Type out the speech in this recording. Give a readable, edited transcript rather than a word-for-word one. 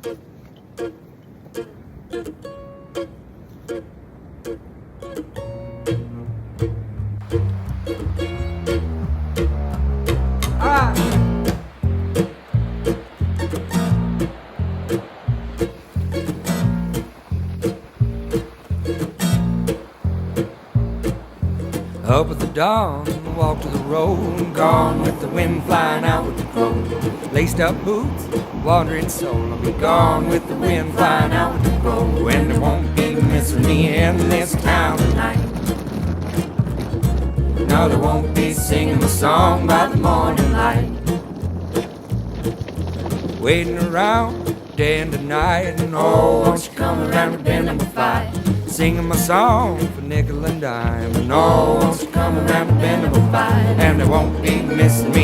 Up at the dawn, walk to the road, gone with the wind, flying out with the crow. Laced up boots, wandering soul, I'll be gone with the wind, flying out with the crow. And there won't be missing me in this town tonight. No, there won't be singing the song by the morning light. Waiting around day and night, and oh, won't you come around to bend number 5? Singing my song for nickel and dime, and oh, won't you come around to bend number 5? And they won't be missing me.